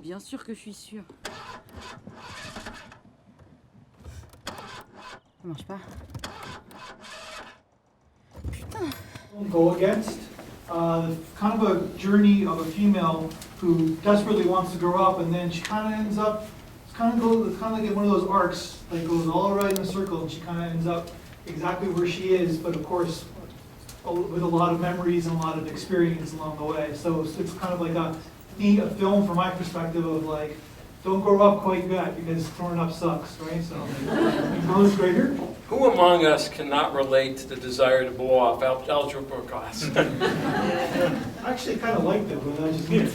Bien sûr que je suis sûre. Ça marche pas. Putain. Go against kind of a journey of a female who desperately wants to grow up, and then she kind of ends up. It's kind of like one of those arcs that goes all right in a circle, and she kind of ends up exactly where she is, but of course with a lot of memories and a lot of experience along the way. So it's kind of like a film from my perspective of like, don't grow up quite yet because growing up sucks, right? So, Carlos Grader. Who among us cannot relate to the desire to blow off algebra class? I actually kind of liked it, but I just need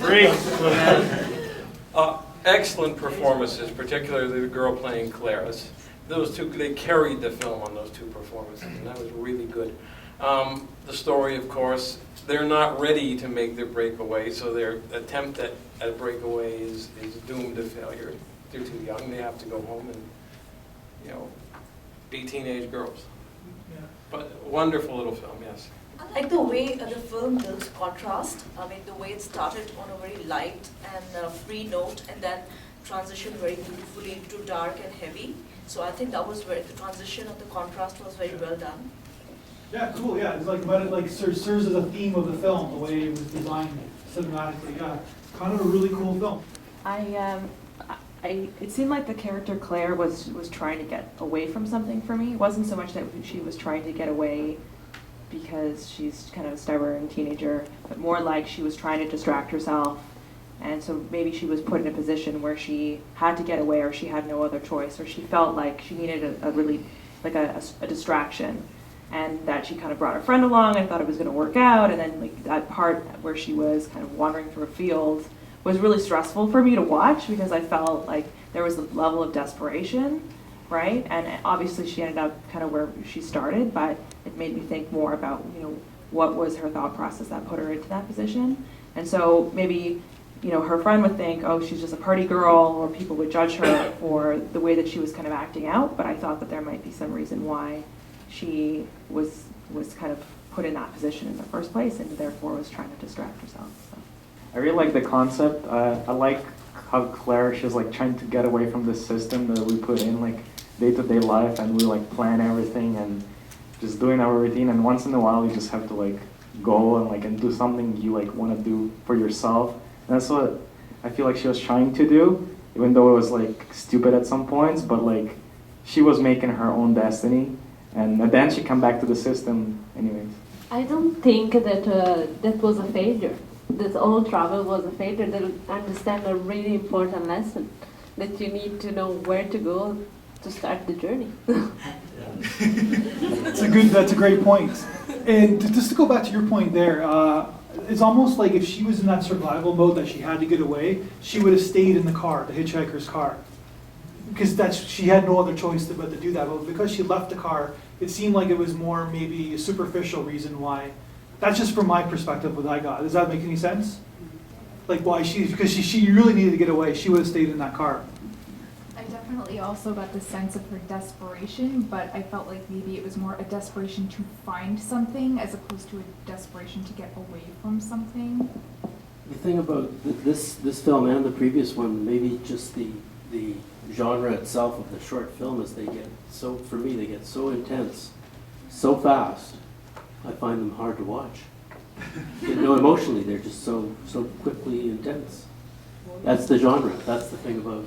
Excellent performances, particularly the girl playing Clara's. Those two, they carried the film on those two performances, and that was really good. The story, of course, they're not ready to make their breakaway, so their attempt at a breakaway is doomed to failure. They're too young, they have to go home and, you know, be teenage girls. Yeah. But wonderful little film, yes. I like the way the film builds contrast. I mean, the way it started on a very light and free note and then transitioned very beautifully into dark and heavy. So I think that was where the transition of the contrast was very well done. Yeah, cool. Yeah, it's like, but it like serves as a theme of the film, the way it was designed cinematically. Yeah, kind of a really cool film. It seemed like the character Claire was trying to get away from something for me. It wasn't so much that she was trying to get away because she's kind of a stubborn teenager, but more like she was trying to distract herself. And so maybe she was put in a position where she had to get away, or she had no other choice, or she felt like she needed a really, like a distraction. And that she kind of brought her friend along and thought it was going to work out. And then like that part where she was kind of wandering through a field was really stressful for me to watch because I felt like there was a level of desperation, right? And obviously she ended up kind of where she started, but it made me think more about, you know, what was her thought process that put her into that position. And so maybe, you know, her friend would think, oh, she's just a party girl, or people would judge her for the way that she was kind of acting out. But I thought that there might be some reason why she was kind of put in that position in the first place, and therefore was trying to distract herself. So. I really like the concept. I like how Claire, she's like trying to get away from the system that we put in like day-to-day life, and we like plan everything and just doing our routine. And once in a while, you just have to like go and do something you like want to do for yourself. And that's what I feel like she was trying to do, even though it was like stupid at some points. But like she was making her own destiny. And then she come back to the system anyways. I don't think that that was a failure. That all travel was a failure. They understand a really important lesson, that you need to know where to go to start the journey. That's a great point. And just to go back to your point there, it's almost like if she was in that survival mode that she had to get away, she would have stayed in the car, the hitchhiker's car. Because she had no other choice but to do that. But because she left the car, it seemed like it was more maybe a superficial reason why. That's just from my perspective what I got. Does that make any sense? Like why because she really needed to get away. She would have stayed in that car. I definitely also got the sense of her desperation, but I felt like maybe it was more a desperation to find something as opposed to a desperation to get away from something. The thing about this film and the previous one, maybe just the genre itself of the short film is they get so intense, so fast, I find them hard to watch. You know, emotionally, they're just so quickly intense. That's the genre. That's the thing about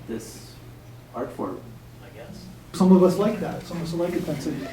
this art form, I guess. Some of us like that. Some of us like intensity.